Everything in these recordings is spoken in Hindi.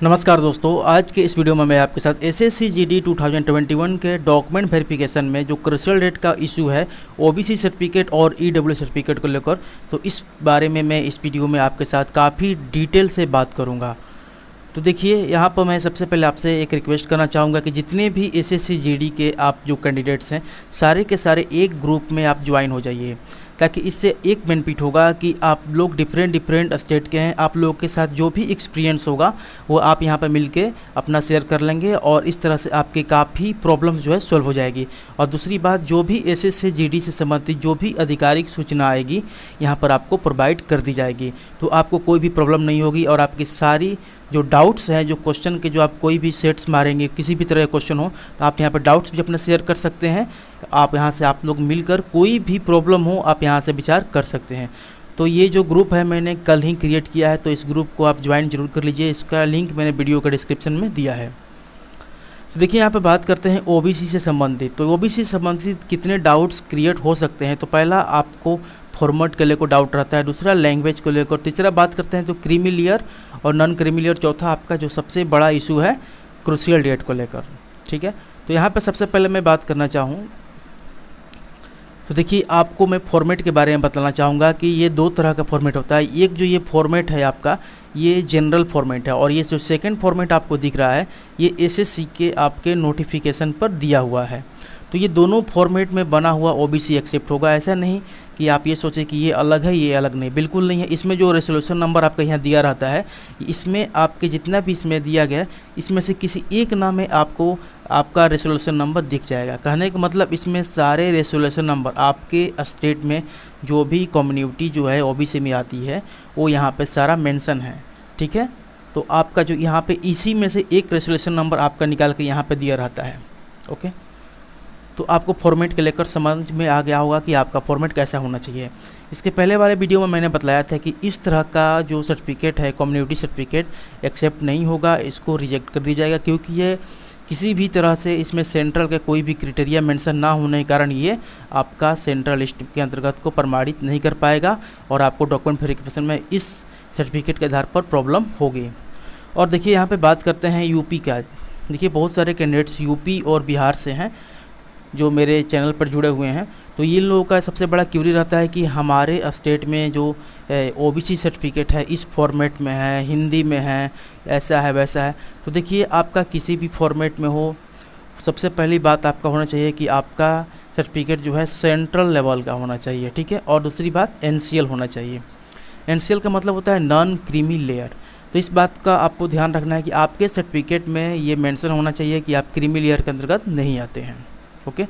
नमस्कार दोस्तों, आज के इस वीडियो में मैं आपके साथ एसएससी जीडी 2021 के डॉक्यूमेंट वेरिफिकेशन में जो क्रूशियल डेट का इशू है ओबीसी सर्टिफिकेट और ईडब्ल्यू सर्टिफिकेट को लेकर, तो इस बारे में मैं इस वीडियो में आपके साथ काफ़ी डिटेल से बात करूंगा। तो देखिए, यहाँ पर मैं सबसे पहले आपसे एक रिक्वेस्ट करना चाहूँगा कि जितने भी एसएससी जीडी के आप जो कैंडिडेट्स हैं सारे के सारे एक ग्रुप में आप ज्वाइन हो जाइए, ताकि इससे एक बेनिफिट होगा कि आप लोग डिफरेंट स्टेट के हैं। आप लोगों के साथ जो भी एक्सपीरियंस होगा वो आप यहाँ पर मिलके अपना शेयर कर लेंगे और इस तरह से आपके काफ़ी प्रॉब्लम्स जो है सॉल्व हो जाएगी। और दूसरी बात, जो भी एसएससी जीडी से संबंधित जो भी आधिकारिक सूचना आएगी यहाँ पर आपको प्रोवाइड कर दी जाएगी, तो आपको कोई भी प्रॉब्लम नहीं होगी। और आपकी सारी जो डाउट्स हैं, जो क्वेश्चन के जो आप कोई भी सेट्स मारेंगे, किसी भी तरह का क्वेश्चन हो, तो आप यहाँ पर डाउट्स भी अपना शेयर कर सकते हैं। आप यहाँ से आप लोग मिलकर कोई भी प्रॉब्लम हो आप यहाँ से विचार कर सकते हैं। तो ये जो ग्रुप है मैंने कल ही क्रिएट किया है, तो इस ग्रुप को आप ज्वाइन जरूर कर लीजिए। इसका लिंक मैंने वीडियो का डिस्क्रिप्शन में दिया है। तो देखिए, यहाँ पे बात करते हैं ओबीसी से संबंधित। तो ओबीसी से संबंधित कितने डाउट्स क्रिएट हो सकते हैं। तो पहला आपको फॉर्मेट को लेकर डाउट रहता है, दूसरा लैंग्वेज को लेकर, तीसरा बात करते हैं तो क्रीमी लेयर और नॉन क्रीमी लेयर, चौथा आपका जो सबसे बड़ा इशू है क्रूशियल डेट को लेकर। ठीक है, तो यहाँ पे सबसे पहले मैं बात करना चाहूँ तो देखिए, आपको मैं फॉर्मेट के बारे में बताना चाहूँगा कि ये दो तरह का फॉर्मेट होता है। एक जो ये फॉर्मेट है आपका, ये जनरल फॉर्मेट है, और ये जो सेकंड फॉर्मेट आपको दिख रहा है ये एसएससी के आपके नोटिफिकेशन पर दिया हुआ है। तो ये दोनों फॉर्मेट में बना हुआ ओबीसी एक्सेप्ट होगा। ऐसा नहीं कि आप ये सोचें कि ये अलग है ये अलग नहीं, बिल्कुल नहीं है। इसमें जो रेजोल्यूशन नंबर आपका यहाँ दिया रहता है, इसमें आपके जितना भी इसमें दिया गया है, इसमें से किसी एक नाम में आपको आपका रेजोल्यूशन नंबर दिख जाएगा। कहने का मतलब इसमें सारे रेजोल्यूशन नंबर आपके स्टेट में जो भी कम्युनिटी जो है ओबीसी में आती है वो यहाँ पे सारा मेंशन है। ठीक है, तो आपका जो यहाँ पे इसी में से एक रेजोल्यूशन नंबर आपका निकाल के यहाँ पे दिया रहता है। ओके, तो आपको फॉर्मेट के लेकर समझ में आ गया होगा कि आपका फॉर्मेट कैसा होना चाहिए। इसके पहले वाले वीडियो में मैंने बताया था कि इस तरह का जो सर्टिफिकेट है कम्युनिटी सर्टिफिकेट एक्सेप्ट नहीं होगा, इसको रिजेक्ट कर दिया जाएगा, क्योंकि ये किसी भी तरह से इसमें सेंट्रल के कोई भी क्राइटेरिया मेंशन ना होने के कारण ये आपका सेंट्रल लिस्ट के अंतर्गत को प्रमाणित नहीं कर पाएगा और आपको डॉक्यूमेंट वेरिफिकेशन में इस सर्टिफिकेट के आधार पर प्रॉब्लम होगी। और देखिए, यहाँ पे बात करते हैं यूपी का। देखिए, बहुत सारे कैंडिडेट्स यूपी और बिहार से हैं जो मेरे चैनल पर जुड़े हुए हैं। तो इन लोगों का सबसे बड़ा क्यूरी रहता है कि हमारे स्टेट में जो ओबीसी सर्टिफिकेट है इस फॉर्मेट में है, हिंदी में है, ऐसा है वैसा है। तो देखिए, आपका किसी भी फॉर्मेट में हो, सबसे पहली बात आपका होना चाहिए कि आपका सर्टिफिकेट जो है सेंट्रल लेवल का होना चाहिए। ठीक है, और दूसरी बात एनसीएल होना चाहिए। एनसीएल का मतलब होता है नॉन क्रीमी लेयर। तो इस बात का आपको ध्यान रखना है कि आपके सर्टिफिकेट में ये मेंशन होना चाहिए कि आप क्रीमी लेयर के अंतर्गत नहीं आते हैं। ओके,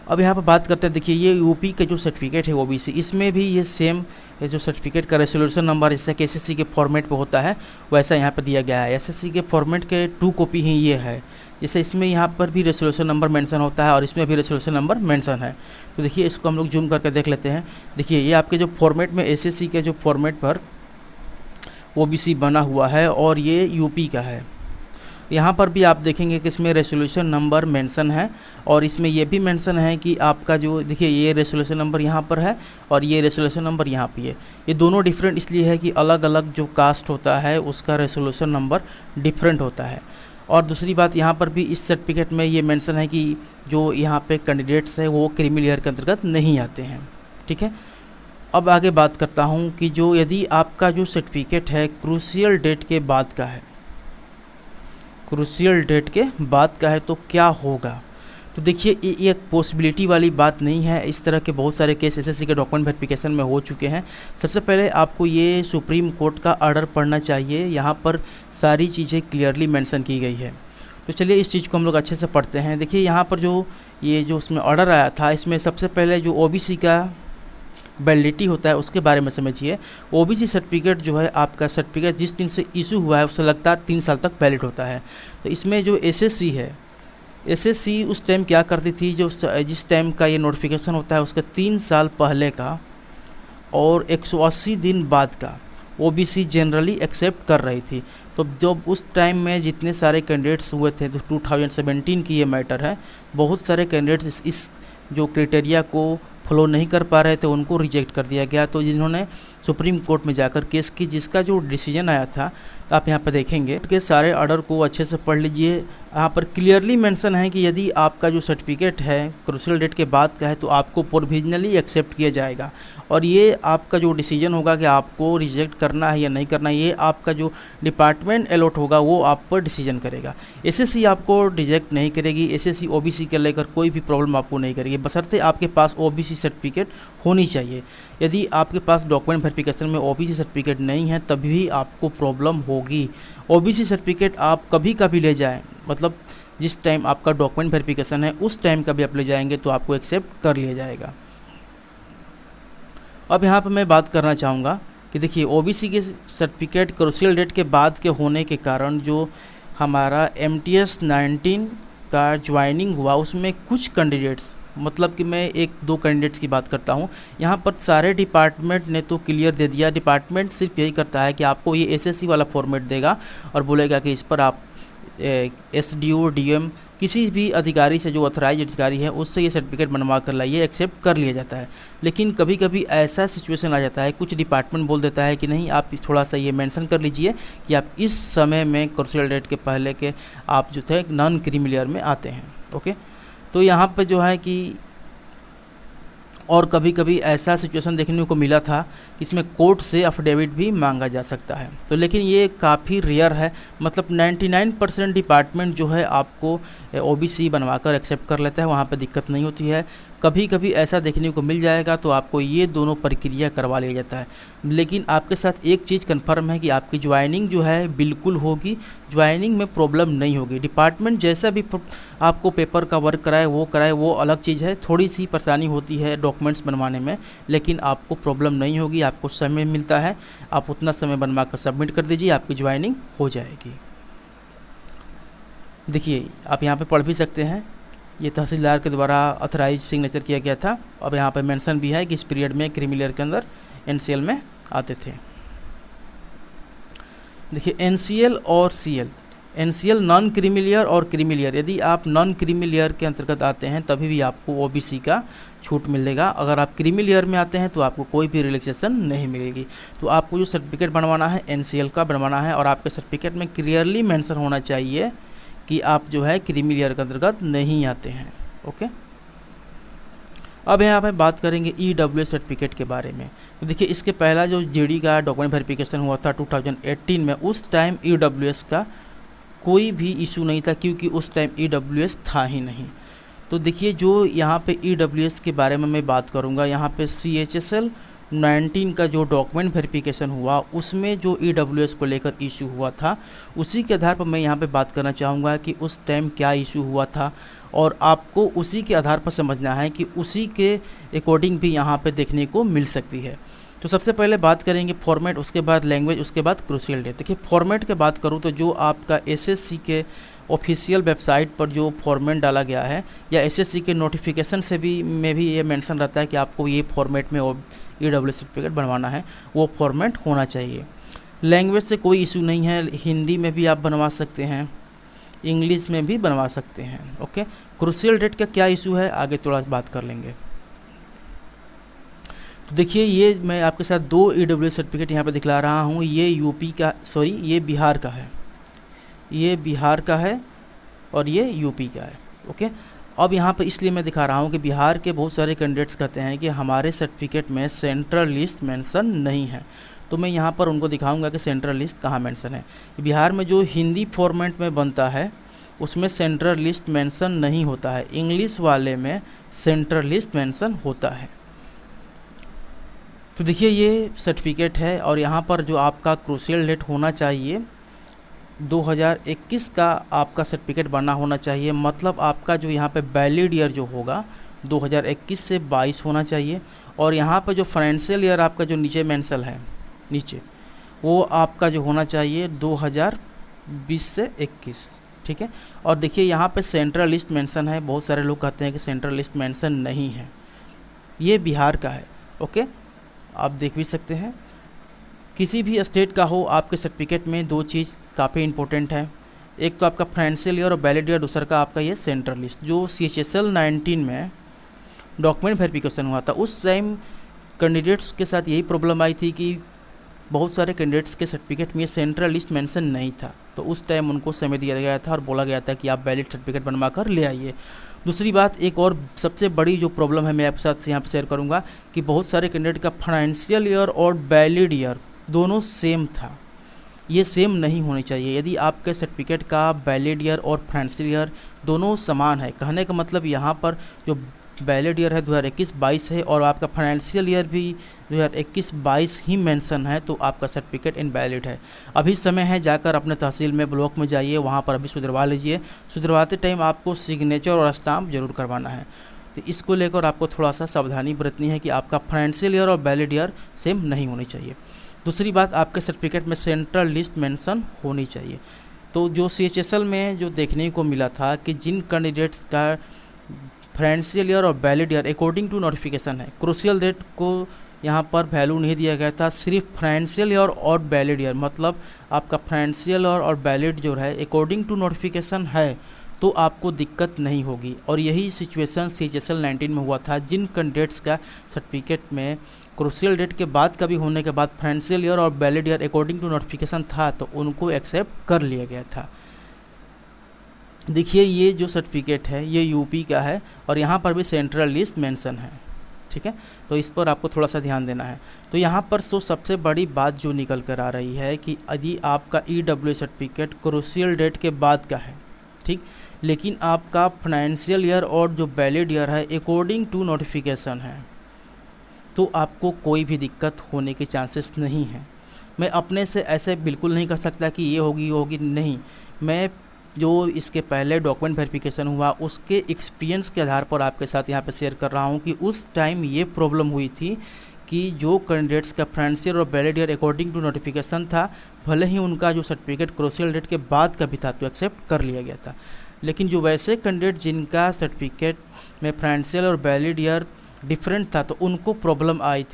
अब यहाँ पर बात करते हैं। देखिए, ये यूपी का जो सर्टिफिकेट है ओबीसी, इसमें भी ये सेम जो सर्टिफिकेट का रेजोल्यूशन नंबर जैसा कि एसएससी के फॉर्मेट पे होता है वैसा यहाँ पर दिया गया है। एसएससी के फॉर्मेट के 2 कॉपी ही ये है। जैसे इसमें यहाँ पर भी रेजोल्यूशन नंबर मेंशन होता है और इसमें भी रेजोल्यूशन नंबर मेंशन है। तो देखिए, इसको हम लोग जूम करके देख लेते हैं। देखिए, ये आपके जो फॉर्मेट में एसएससी के जो फॉर्मेट पर ओबीसी बना हुआ है और ये यूपी का है। यहाँ पर भी आप देखेंगे कि इसमें रेजोल्यूशन नंबर मेंशन है और इसमें ये भी मेंशन है कि आपका जो, देखिए, ये रेजोल्यूशन नंबर यहाँ पर है और ये रेजोल्यूशन नंबर यहाँ पे है। ये दोनों डिफरेंट इसलिए है कि अलग अलग जो कास्ट होता है उसका रेजोल्यूशन नंबर डिफरेंट होता है। और दूसरी बात, यहाँ पर भी इस सर्टिफिकेट में ये मेंशन है कि जो यहाँ पे कैंडिडेट्स है वो क्रीमी लेयर के अंतर्गत नहीं आते हैं। ठीक है, अब आगे बात करता हूँ कि जो यदि आपका जो सर्टिफिकेट है क्रूशियल डेट के बाद का है, क्रूशियल डेट के बाद का है, तो क्या होगा। तो देखिए, ये एक पॉसिबिलिटी वाली बात नहीं है। इस तरह के बहुत सारे केस एसएससी के डॉक्यूमेंट वेरिफिकेशन में हो चुके हैं। सबसे पहले आपको ये सुप्रीम कोर्ट का ऑर्डर पढ़ना चाहिए, यहाँ पर सारी चीज़ें क्लियरली मेंशन की गई है। तो चलिए इस चीज़ को हम लोग अच्छे से पढ़ते हैं। देखिए, यहाँ पर जो ये जो उसमें ऑर्डर आया था, इसमें सबसे पहले जो ओबीसी का वैलिडिटी होता है उसके बारे में समझिए। ओबीसी सर्टिफिकेट जो है, आपका सर्टिफिकेट जिस दिन से इशू हुआ है उससे लगातार 3 साल तक वैलिड होता है। तो इसमें जो एसएससी है, एसएससी उस टाइम क्या करती थी, जो जिस टाइम का ये नोटिफिकेशन होता है उसके 3 साल पहले का और 180 दिन बाद का ओबीसी जनरली एक्सेप्ट कर रही थी। तो जब उस टाइम में जितने सारे कैंडिडेट्स हुए थे, तो 2017 की ये मैटर है, बहुत सारे कैंडिडेट्स इस जो क्राइटेरिया को फॉलो नहीं कर पा रहे थे उनको रिजेक्ट कर दिया गया। तो जिन्होंने सुप्रीम कोर्ट में जाकर केस की, जिसका जो डिसीजन आया था आप यहाँ पर देखेंगे कि सारे ऑर्डर को अच्छे से पढ़ लीजिए। यहाँ पर क्लियरली मेंशन है कि यदि आपका जो सर्टिफिकेट है क्रूशियल डेट के बाद का है तो आपको प्रोविजनली एक्सेप्ट किया जाएगा, और ये आपका जो डिसीजन होगा कि आपको रिजेक्ट करना है या नहीं करना है, ये आपका जो डिपार्टमेंट अलॉट होगा वो आप पर डिसीजन करेगा। एसएससी आपको रिजेक्ट नहीं करेगी, एसएससी ओबीसी के लेकर कोई भी प्रॉब्लम आपको नहीं करेगी, बशर्ते आपके पास ओबीसी सर्टिफिकेट होनी चाहिए। यदि आपके पास डॉक्यूमेंट वेरिफिकेशन में ओबीसी सर्टिफिकेट नहीं है तभी भी आपको प्रॉब्लम होगी। ओबीसी सर्टिफिकेट आप कभी कभी ले जाएं, मतलब जिस टाइम आपका डॉक्यूमेंट वेरिफिकेशन है उस टाइम का भी आप ले जाएंगे तो आपको एक्सेप्ट कर लिया जाएगा। अब यहाँ पर मैं बात करना चाहूँगा कि देखिए ओबीसी के सर्टिफिकेट क्रूशियल डेट के बाद के होने के कारण जो हमारा MTS 19 का ज्वाइनिंग हुआ उसमें कुछ कैंडिडेट्स, मतलब कि मैं एक दो कैंडिडेट्स की बात करता हूँ। यहाँ पर सारे डिपार्टमेंट ने तो क्लियर दे दिया, डिपार्टमेंट सिर्फ यही करता है कि आपको ये एसएससी वाला फॉर्मेट देगा और बोलेगा कि इस पर आप SDO DM किसी भी अधिकारी से, जो ऑथराइज अधिकारी है उससे ये सर्टिफिकेट बनवा कर लाइए, एक्सेप्ट कर लिया जाता है। लेकिन कभी कभी ऐसा सिचुएशन आ जाता है, कुछ डिपार्टमेंट बोल देता है कि नहीं आप थोड़ा सा ये मेंशन कर लीजिए कि आप इस समय में क्रूशियल डेट के पहले के आप जो थे नॉन क्रीमी लेयर में आते हैं। ओके, तो यहाँ पर जो है कि और कभी कभी ऐसा सिचुएशन देखने को मिला था कि इसमें कोर्ट से अफिडेविट भी मांगा जा सकता है, तो लेकिन ये काफ़ी रेयर है। मतलब 99% डिपार्टमेंट जो है आपको ओबीसी बनवाकर एक्सेप्ट कर लेता है, वहाँ पे दिक्कत नहीं होती है। कभी कभी ऐसा देखने को मिल जाएगा तो आपको ये दोनों प्रक्रिया करवा लिया जाता है। लेकिन आपके साथ एक चीज़ कंफर्म है कि आपकी ज्वाइनिंग जो है बिल्कुल होगी, ज्वाइनिंग में प्रॉब्लम नहीं होगी। डिपार्टमेंट जैसा भी आपको पेपर का वर्क कराए वो अलग चीज़ है, थोड़ी सी परेशानी होती है डॉक्यूमेंट्स बनवाने में, लेकिन आपको प्रॉब्लम नहीं होगी। आपको समय मिलता है, आप उतना समय बनवा कर सबमिट कर दीजिए, आपकी ज्वाइनिंग हो जाएगी। देखिए आप यहाँ पे पढ़ भी सकते हैं, ये तहसीलदार के द्वारा ऑथराइज सिग्नेचर किया गया था। अब यहाँ पे मेंशन भी है कि इस पीरियड में क्रीमी लेयर के अंदर NCL में आते थे। देखिए NCL और CL, NCL non creamy layer और क्रीमी लेयर, यदि आप नॉन क्रीमी लेयर के अंतर्गत आते हैं तभी भी आपको ओबीसी का छूट मिलेगा। अगर आप क्रीमी लेयर में आते हैं तो आपको कोई भी रिलैक्सेशन नहीं मिलेगी। तो आपको जो सर्टिफिकेट बनवाना है NCL का बनवाना है, और आपके सर्टिफिकेट में क्लियरली मेंशन होना चाहिए कि आप जो है क्रीमी लेयर के अंतर्गत नहीं आते हैं। ओके, अब यहाँ पे बात करेंगे EWS सर्टिफिकेट के बारे में। तो देखिए इसके पहला जो GD का डॉक्यूमेंट वेरिफिकेशन हुआ था 2018 में, उस टाइम EWS का कोई भी इशू नहीं था, क्योंकि उस टाइम EWS था ही नहीं। तो देखिए जो यहाँ पे EWS के बारे में मैं बात करूँगा, यहाँ पे CHSL 19 का जो डॉक्यूमेंट वेरिफिकेशन हुआ उसमें जो EWS को लेकर इशू हुआ था, उसी के आधार पर मैं यहाँ पे बात करना चाहूँगा कि उस टाइम क्या इशू हुआ था, और आपको उसी के आधार पर समझना है कि उसी के अकॉर्डिंग भी यहाँ पे देखने को मिल सकती है। तो सबसे पहले बात करेंगे फॉर्मेट, उसके बाद लैंग्वेज, उसके बाद क्रूशियल डेट। देखिए फॉर्मेट की बात करूँ तो जो आपका एसएससी के ऑफिशियल वेबसाइट पर जो फॉर्मेट डाला गया है, या एसएससी के नोटिफिकेशन से भी में भी ये मेंशन रहता है कि आपको ये फॉर्मेट में EWS सर्टिफिकेट बनवाना है, वो फॉर्मेट होना चाहिए। लैंग्वेज से कोई इशू नहीं है, हिंदी में भी आप बनवा सकते हैं, इंग्लिश में भी बनवा सकते हैं। ओके, क्रूशियल डेट का क्या इशू है आगे थोड़ा बात कर लेंगे। तो देखिए ये मैं आपके साथ दो EWS सर्टिफिकेट यहाँ पे दिखला रहा हूँ। ये ये बिहार का है, ये बिहार का है और ये यूपी का है। ओके, अब यहाँ पे इसलिए मैं दिखा रहा हूँ कि बिहार के बहुत सारे कैंडिडेट्स कहते हैं कि हमारे सर्टिफिकेट में सेंट्रल लिस्ट मेंशन नहीं है, तो मैं यहाँ पर उनको दिखाऊंगा कि सेंट्रल लिस्ट कहाँ मेंशन है। बिहार में जो हिंदी फॉर्मेट में बनता है उसमें सेंट्रल लिस्ट मेंशन नहीं होता है, इंग्लिश वाले में सेंट्रल लिस्ट मेंशन होता है। तो देखिए ये सर्टिफिकेट है, और यहाँ पर जो आपका क्रूशियल डेट होना चाहिए 2021 का आपका सर्टिफिकेट बना होना चाहिए। मतलब आपका जो यहाँ पे वैलिड ईयर जो होगा 2021 से 22 होना चाहिए, और यहाँ पे जो फाइनेंशियल ईयर आपका जो नीचे मेंशन है नीचे, वो आपका जो होना चाहिए 2020 से 21। ठीक है, और देखिए यहाँ पे सेंट्रल लिस्ट मेंशन है, बहुत सारे लोग कहते हैं कि सेंट्रल लिस्ट मेंशन नहीं है, ये बिहार का है। ओके, आप देख भी सकते हैं। किसी भी स्टेट का हो, आपके सर्टिफिकेट में दो चीज़ काफ़ी इंपॉर्टेंट है, एक तो आपका फाइनेंशियल ईयर और वैलिड ईयर, दूसरा का आपका ये सेंट्रल लिस्ट। जो CHSL 19 में डॉक्यूमेंट वेरिफिकेशन हुआ था उस टाइम कैंडिडेट्स के साथ यही प्रॉब्लम आई थी कि बहुत सारे कैंडिडेट्स के सर्टिफिकेट में ये सेंट्रल लिस्ट मेंशन नहीं था, तो उस टाइम उनको समय दिया गया था और बोला गया था कि आप वैलिड सर्टिफिकेट बनवा कर ले आइए। दूसरी बात, एक और सबसे बड़ी जो प्रॉब्लम है मैं आपके साथ यहाँ पर शेयर करूँगा कि बहुत सारे कैंडिडेट का फाइनेंशियल ईयर और वैलिड ईयर दोनों सेम था। ये सेम नहीं होनी चाहिए। यदि आपके सर्टिफिकेट का वैलिड ईयर और फाइनेंशियल ईयर दोनों समान है, कहने का मतलब यहाँ पर जो वैलिड ईयर है 2021-22 है और आपका फाइनेंशियल ईयर भी 2021-22 ही मेंशन है, तो आपका सर्टिफिकेट इनवैलिड है। अभी समय है, जाकर अपने तहसील में ब्लॉक में जाइए, वहाँ पर अभी सुधरवा लीजिए। सुधरवाते टाइम आपको सिग्नेचर और स्टाम्प जरूर करवाना है। तो इसको लेकर आपको थोड़ा सा सावधानी बरतनी है कि आपका फाइनेंशियल ईयर और वैलिड ईयर सेम नहीं होनी चाहिए। दूसरी बात, आपके सर्टिफिकेट में सेंट्रल लिस्ट मेंशन होनी चाहिए। तो जो CHSL में जो देखने को मिला था कि जिन कैंडिडेट्स का फाइनेंशियल ईयर और valid year according to notification है, क्रूशियल डेट को यहाँ पर वैल्यू नहीं दिया गया था, सिर्फ फाइनेंशियल ईयर और वैलिड ईयर, मतलब आपका फाइनेंशियल ईयर और वैलिड जो है अकॉर्डिंग टू नोटिफिकेशन है तो आपको दिक्कत नहीं होगी। और यही सिचुएशन CHSL 19 में हुआ था। जिन कैंडिडेट्स का सर्टिफिकेट में क्रूशियल डेट के बाद का भी होने के बाद फाइनेंशियल ईयर और valid year according to notification था, तो उनको एक्सेप्ट कर लिया गया था। देखिए, ये जो सर्टिफिकेट है ये यूपी का है और यहाँ पर भी सेंट्रल लिस्ट मेंशन है, ठीक है। तो इस पर आपको थोड़ा सा ध्यान देना है। तो यहाँ पर सबसे बड़ी बात जो निकल कर आ रही है कि यदि आपका EW सर्टिफिकेट क्रूशियल डेट के बाद का है, ठीक, लेकिन आपका फाइनेंशियल ईयर और जो वैलिड ईयर है अकॉर्डिंग टू नोटिफिकेशन है, तो आपको कोई भी दिक्कत होने के चांसेस नहीं हैं। मैं अपने से ऐसे बिल्कुल नहीं कर सकता कि ये होगी नहीं। मैं जो इसके पहले डॉक्यूमेंट वेरिफिकेशन हुआ उसके एक्सपीरियंस के आधार पर आपके साथ यहाँ पे शेयर कर रहा हूँ कि उस टाइम ये प्रॉब्लम हुई थी कि जो कैंडिडेट्स का फाइनेंशियल और valid year according to notification था, भले ही उनका जो सर्टिफिकेट क्रूशियल डेट के बाद का भी था तो एक्सेप्ट कर लिया गया था। लेकिन जो वैसे कैंडिडेट जिनका सर्टिफिकेट में फाइनेंशियल और वैलिड ईयर डिफरेंट था, तो उनको प्रॉब्लम आई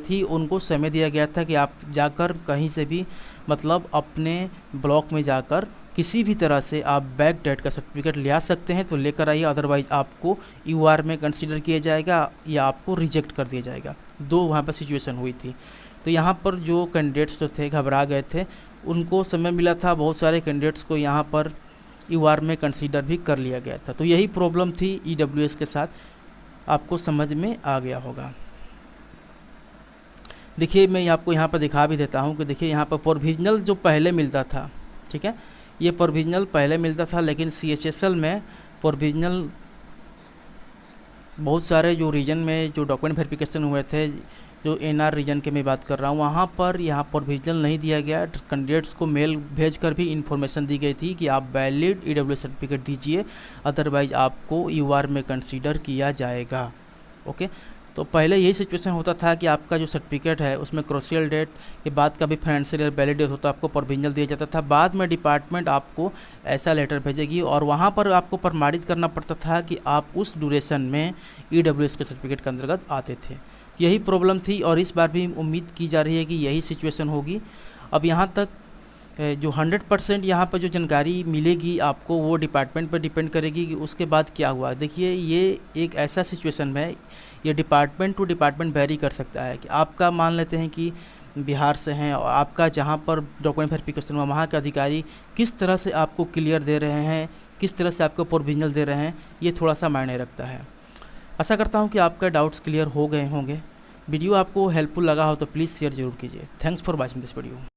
थी। उनको समय दिया गया था कि आप जाकर कहीं से भी, मतलब अपने ब्लॉक में जाकर किसी भी तरह से आप बैक डेट का सर्टिफिकेट ले आ सकते हैं, तो लेकर आइए, अदरवाइज आपको UR में कंसीडर किया जाएगा या आपको रिजेक्ट कर दिया जाएगा। दो वहाँ पर सिचुएशन हुई थी। तो यहाँ पर जो कैंडिडेट्स जो थे घबरा गए थे, उनको समय मिला था, बहुत सारे कैंडिडेट्स को यहाँ पर UR में कंसीडर भी कर लिया गया था। तो यही प्रॉब्लम थी EWS के साथ, आपको समझ में आ गया होगा। देखिए, मैं आपको यहाँ पर दिखा भी देता हूँ कि देखिए यहाँ पर प्रोविजनल जो पहले मिलता था, ठीक है, ये प्रोविजनल पहले मिलता था, लेकिन CHSL में प्रोविजनल बहुत सारे जो रीजन में जो डॉक्यूमेंट वेरिफिकेशन हुए थे, जो NR रीजन के मैं बात कर रहा हूँ, वहाँ पर यहाँ प्रोविजनल नहीं दिया गया। कैंडिडेट्स को मेल भेजकर भी इन्फॉर्मेशन दी गई थी कि आप वैलिड EW सर्टिफिकेट दीजिए, अदरवाइज आपको UR में कंसीडर किया जाएगा। ओके, तो पहले यही सिचुएशन होता था कि आपका जो सर्टिफिकेट है उसमें क्रूशियल डेट के बाद का भी फाइनेंशियल ईयर वैलिड ईयर होता, आपको प्रोविजनल दिया जाता था। बाद में डिपार्टमेंट आपको ऐसा लेटर भेजेगी और वहाँ पर आपको प्रमाणित करना पड़ता था कि आप उस ड्यूरेशन में EWS के सर्टिफिकेट के अंतर्गत आते थे। यही प्रॉब्लम थी और इस बार भी उम्मीद की जा रही है कि यही सिचुएशन होगी। अब यहाँ तक जो 100% यहाँ पर जो जानकारी मिलेगी आपको, वो डिपार्टमेंट पर डिपेंड करेगी कि उसके बाद क्या हुआ। देखिए, ये एक ऐसा सिचुएशन है, ये डिपार्टमेंट टू डिपार्टमेंट वेरी कर सकता है कि आपका मान लेते हैं कि बिहार से हैं और आपका जहाँ पर डॉक्यूमेंट वेरिफिकेशन हुआ वहाँ के अधिकारी किस तरह से आपको क्लियर दे रहे हैं, किस तरह से आपको प्रोविजनल दे रहे हैं, ये थोड़ा सा मायने रखता है। आशा करता हूँ कि आपका डाउट्स क्लियर हो गए होंगे। वीडियो आपको हेल्पफुल लगा हो तो प्लीज़ शेयर जरूर कीजिए। Thanks for watching this video.